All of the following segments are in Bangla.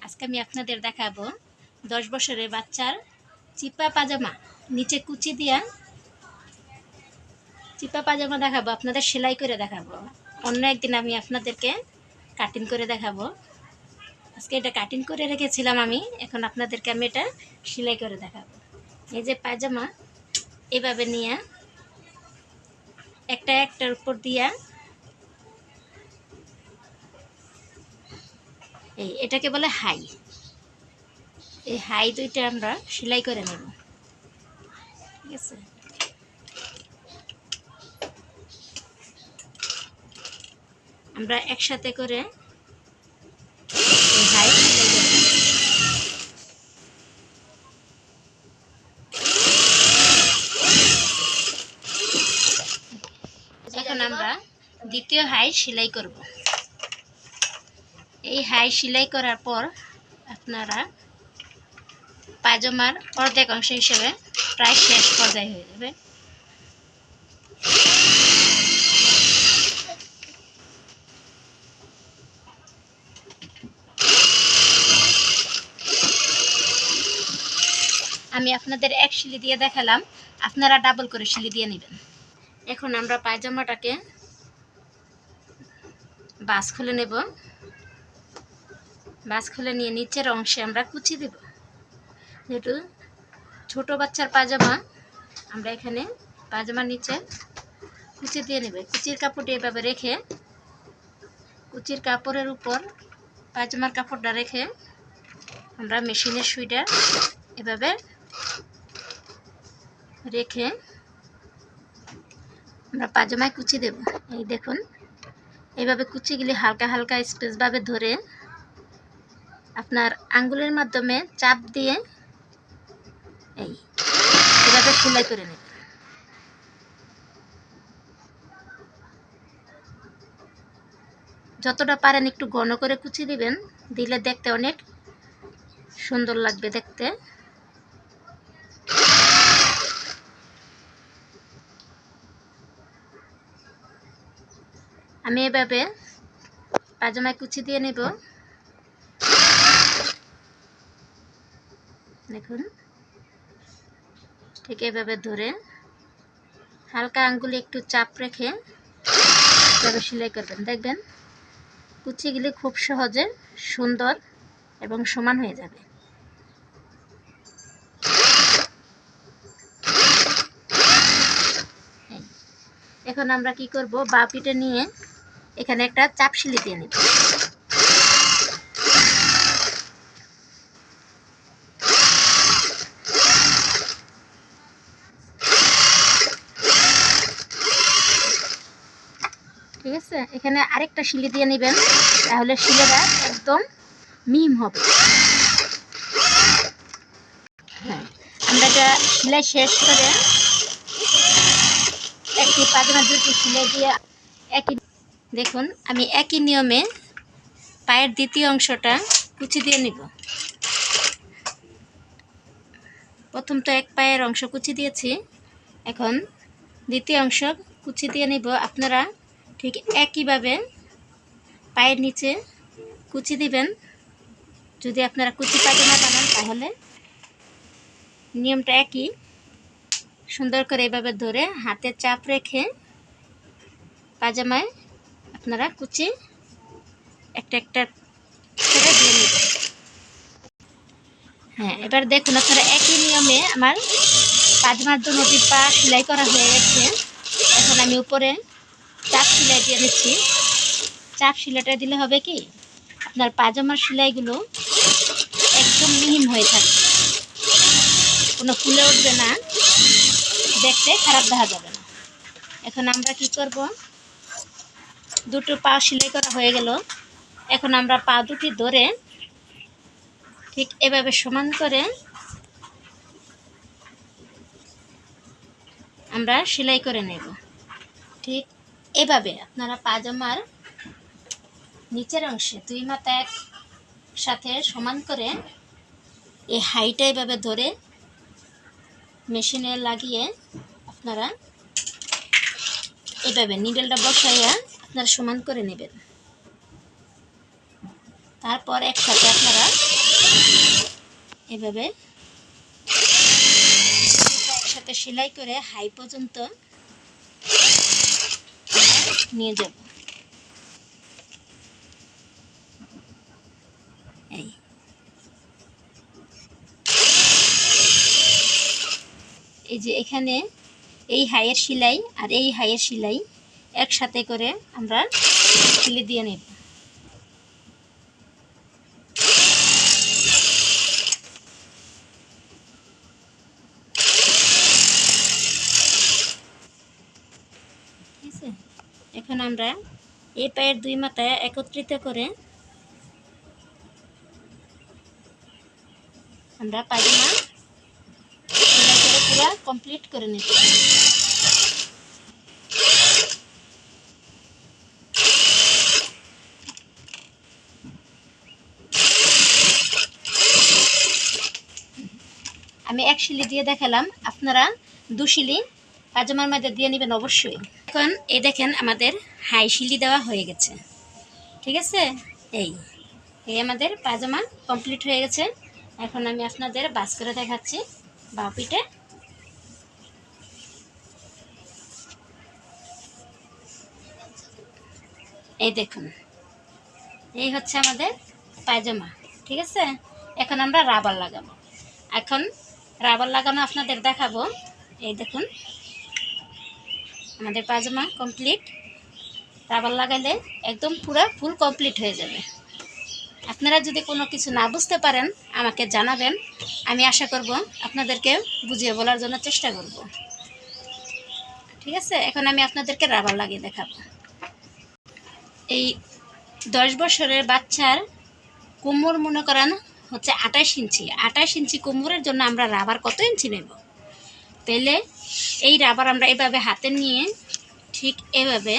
আজকে আমি আপনাদের দেখাবো 10 বছরের বাচ্চার চিপা পাজামা নিচে কুচি দিয়া চিপা পাজামা দেখাবো, আপনাদের সেলাই করে দেখাবো। অন্য একদিন আমি আপনাদেরকে কাটিং করে দেখাবো। আজকে এটা কাটিং করে রেখেছিলাম আমি, এখন আপনাদেরকে আমি এটা সেলাই করে দেখাবো। এই যে পাজামা এভাবে নিয়ে একটার উপর দিয়া এটাকে বলে হাই। এই হাই দুইটা আমরা সেলাই করে নেব, ঠিক আছে। আমরা একসাথে করে এই হাই সেলাই করে নেব। এখন আমরা দ্বিতীয় হাই সেলাই করব। এই হাই সেলাই করার পর আপনারা পায়জামার অর্ধেক অংশ হিসেবে প্রায় শেষ পর্যায়ে হয়ে যাবে। আমি আপনাদের এক সিলি দিয়ে দেখালাম, আপনারা ডাবল করে সিলি দিয়ে নেবেন। এখন আমরা পায়জামাটাকে বাস খুলে নেব। বাস খুলে নিয়ে নিচের অংশে আমরা কুচি দেব। যেহেতু ছোট বাচ্চার পায়জামা, আমরা এখানে পায়জামার নিচে কুচি দিয়ে নেব। কুচির কাপড়টি এভাবে রেখে কুচির কাপড়ের উপর পায়জামার কাপড়টা রেখে আমরা মেশিনের সুইটা এভাবে রেখে আমরা পায়জামায় কুচি দেব। এই দেখুন, এইভাবে কুচিগুলি হালকা হালকা স্পেসভাবে ধরে আপনার আঙ্গুলের মাধ্যমে চাপ দিয়ে এভাবে সেলাই করে নেবেন। যতটা পারেন একটু ঘন করে কুচি দিবেন, দিলে দেখতে অনেক সুন্দর লাগবে দেখতে। আমি এভাবে পায়জামায় কুচি দিয়ে নেব। দেখুন, ঠিক এভাবে ধরে হালকা আঙ্গুলে একটু চাপ রেখে এভাবে সেলাই করবেন। দেখবেন কুচিগুলি খুব সহজে সুন্দর এবং সমান হয়ে যাবে। এখন আমরা কি করব, বাঁ পিঠে নিয়ে এখানে একটা চাপ সিলি দিয়ে নেব। ঠিক আছে, এখানে আরেকটা সিলি দিয়ে নেবেন, তাহলে সিলিটা একদম মিহিন হবে। হ্যাঁ, আমরা এটা সেলাই শেষ করে একটি পায়জামা দুটি সেলাই দিয়ে দেখুন, আমি একই নিয়মে পায়ের দ্বিতীয় অংশটা কুচি দিয়ে নিব। প্রথম তো এক পায়ের অংশ কুচি দিয়েছি, এখন দ্বিতীয় অংশ কুচি দিয়ে নিব। আপনারা ঠিক একইভাবে পায়ের নিচে কুচি দিবেন। যদি আপনারা কুচি পায়জামা বানান তাহলে নিয়মটা একই। সুন্দর করে এভাবে ধরে হাতে চাপ রেখে পায়জামায় আপনারা কুচি একটা করে দিয়ে নেবেন। হ্যাঁ, এবার দেখুন আপনারা একই নিয়মে আমার পায়জামার দুটি পা সেলাই করা হয়ে গেছে। এখন আমি উপরে চাপ সেলাই দিয়ে দিচ্ছি। চাপ সেলাইটা দিলে হবে কি, আপনার পায়জামার সেলাইগুলো একদম মিহিন হয়ে থাকবে, কোনো ফুলে উঠবে না, দেখতে খারাপ দেখা যাবে না। এখন আমরা কি করব, দুটো পা সেলাই করা হয়ে গেল। এখন আমরা পা দুটি ধরে ঠিক এভাবে সমান করে আমরা সেলাই করে নেব। ঠিক এভাবে আপনারা পায়জামার নিচের অংশে দুই মাথা একসাথে সমান করে এই হাইটা এভাবে ধরে মেশিনে লাগিয়ে আপনারা এভাবে নিডেলটা বসাইয়া আপনারা সমান করে নেবেন। তারপর একসাথে আপনারা এভাবে একসাথে সেলাই করে হাই পর্যন্ত নিয়ে যাব। এই যে এখানে এই হাইয়ের সেলাই আর এই হাইয়ের সেলাই একসাথে করে আমরা সেলাই দিয়ে নেব। ঠিক আছে, এখন আমরা এই পায়ের দুই মাথায় একত্রিত করে আমরা পায়জামা সেলাই করে পুরো কমপ্লিট করে নেব। আমি এক শিলি দিয়ে দেখালাম, আপনারা 2 শিলি পায়জামার মধ্যে দিয়ে নেবেন অবশ্যই। এখন এই দেখেন আমাদের হাই শিলি দেওয়া হয়ে গেছে। ঠিক আছে, এই আমাদের পায়জামা কমপ্লিট হয়ে গেছে। এখন আমি আপনাদের বাস করে দেখাচ্ছি বাঁ পিঠে। এই দেখুন, এই হচ্ছে আমাদের পায়জামা। ঠিক আছে, এখন আমরা রাবার লাগাবো। এখন রাবার লাগানো আপনাদের দেখাবো। এই দেখুন আমাদের পায়জামা কমপ্লিট। রাবার লাগাইলে একদম পুরো ফুল কমপ্লিট হয়ে যাবে। আপনারা যদি কোনো কিছু না বুঝতে পারেন আমাকে জানাবেন, আমি আশা করব আপনাদেরকে বুঝিয়ে বলার জন্য চেষ্টা করব। ঠিক আছে, এখন আমি আপনাদেরকে রাবার লাগিয়ে দেখাবো। এই 10 বছরের বাচ্চার কোমর মনে করেন হচ্ছে 28 ইঞ্চি। 28 ইঞ্চি কোমরের জন্য আমরা রাবার কত ইঞ্চি নেব? তাইলে এই রাবার আমরা এভাবে হাতে নিয়ে ঠিক এভাবে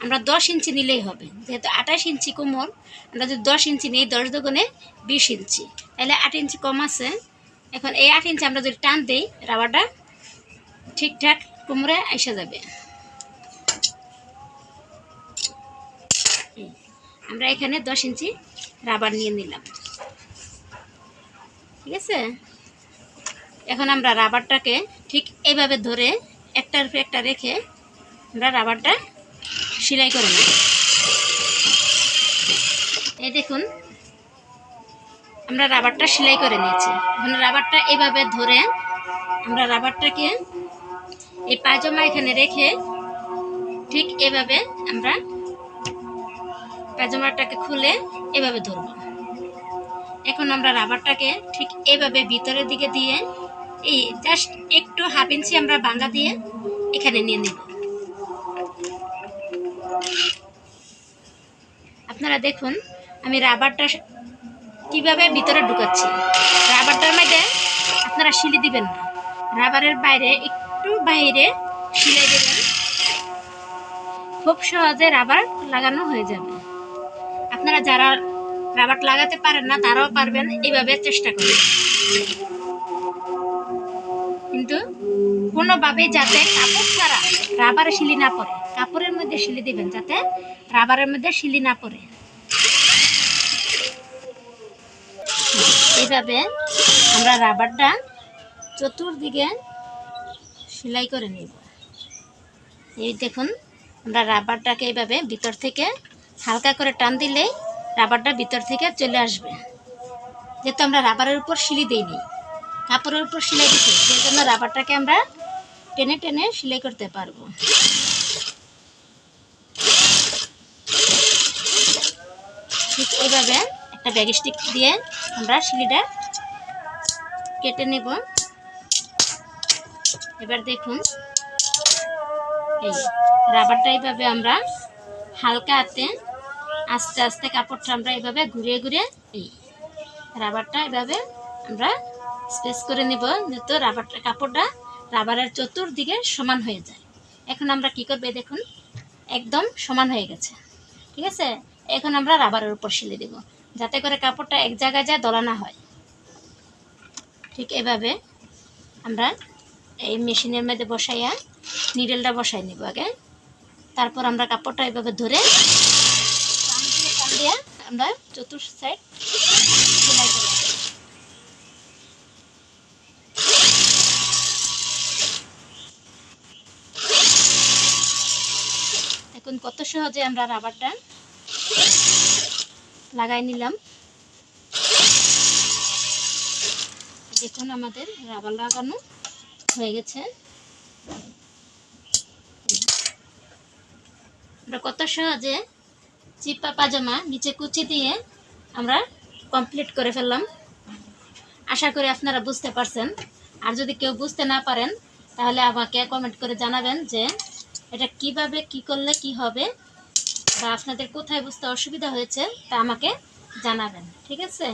আমরা 10 ইঞ্চি নিলেই হবে। যেহেতু 28 ইঞ্চি কোমর, আমরা যদি 10 ইঞ্চি নিই 10 দুগুণে 20 ইঞ্চি, তাহলে 8 ইঞ্চি কম আছে। এখন এই 8 ইঞ্চি আমরা যদি টান দিই রাবারটা ঠিকঠাক কোমরে এসে যাবে। আমরা এখানে 10 ইঞ্চি রাবার নিয়ে নিলাম। ঠিক আছে, এখন আমরা রাবারটাকে ঠিক এইভাবে ধরে একটার উপর একটা রেখে আমরা রাবারটা সেলাই করে নেব। এই দেখুন আমরা রাবারটা সেলাই করে নিয়েছি। এখন রাবারটা এইভাবে ধরে আমরা রাবারটাকে এই পায়জামা এখানে রেখে ঠিক এভাবে আমরা পায়জামাটাকে খুলে এভাবে ধরব। এখন আমরা রাবারটাকে ঠিক এভাবে ভিতরের দিকে দিয়ে এই জাস্ট একটু 1/2 ইঞ্চি আমরা ভাঙা দিয়ে এখানে নিয়ে নেব। আপনারা দেখুন আমি রাবারটা কিভাবে ভিতরে ঢুকাচ্ছি। রাবারটার মধ্যে আপনারা সিলি দিবেন না, রাবারের বাইরে একটু বাইরে সিলাই দেবেন, খুব সহজে রাবার লাগানো হয়ে যাবে। আপনারা যারা রাবার লাগাতে পারেন না তারাও পারবেন, এইভাবে চেষ্টা করবেন। কিন্তু কোনোভাবেই যাতে কাপড় ছাড়া রাবারে সিলি না পড়ে, কাপড়ের মধ্যে সিলি দিবেন যাতে রাবারের মধ্যে সিলি না পড়ে। এইভাবে আমরা রাবারটা চতুর্দিকে সেলাই করে নেব। এই দেখুন আমরা রাবারটাকে এইভাবে ভিতর থেকে হালকা করে টান দিলেই রাবারটা ভিতর থেকে চলে আসবে। যেহেতু আমরা রাবারের উপর সিলি দিইনি, কাপড়ের উপর সেলাই দিচ্ছি, সেই জন্য রাবারটাকে আমরা টেনে টেনে সেলাই করতে পারবো। ঠিক এইভাবে একটা ব্যাগ স্টিক দিয়ে আমরা সিলিটা কেটে নেব। এবার দেখুন এই রাবারটা এইভাবে আমরা হালকা হাতে আস্তে আস্তে কাপড়টা আমরা এইভাবে ঘুরিয়ে ঘুরিয়ে এই রাবারটা এভাবে আমরা স্পেস করে নেব, যাতে রাবারটা কাপড়টা রাবারের চতুর্দিকে সমান হয়ে যায়। এখন আমরা কি করবে দেখুন একদম সমান হয়ে গেছে। ঠিক আছে, এখন আমরা রাবারের উপর সেলাই দেব যাতে করে কাপড়টা এক জায়গায় যায় দলা না হয়। ঠিক এভাবে আমরা এই মেশিনের মধ্যে বসাইয়া নিডেলটা বসাই নিব আগে, তারপর আমরা কাপড়টা এভাবে ধরে টান দিয়ে আমরা চতুর্থ সাইড সেলাই করে দেব। দেখুন কত সহজে আমরা রাবারটা লাগাই নিলাম। দেখুন আমাদের রাবার লাগানো হয়ে গেছে। আমরা কত সহজে চিপা পাজামা নিচে কুচি দিয়ে আমরা কমপ্লিট করে ফেললাম। আশা করি আপনারা বুঝতে পারছেন। আর যদি কেউ বুঝতে না পারেন তাহলে আমাকে কমেন্ট করে জানাবেন যে এটা কিভাবে কি করলে কি হবে, বা আপনাদের কোথায় বুঝতে অসুবিধা হয়েছে তা আমাকে জানাবেন। ঠিক আছে?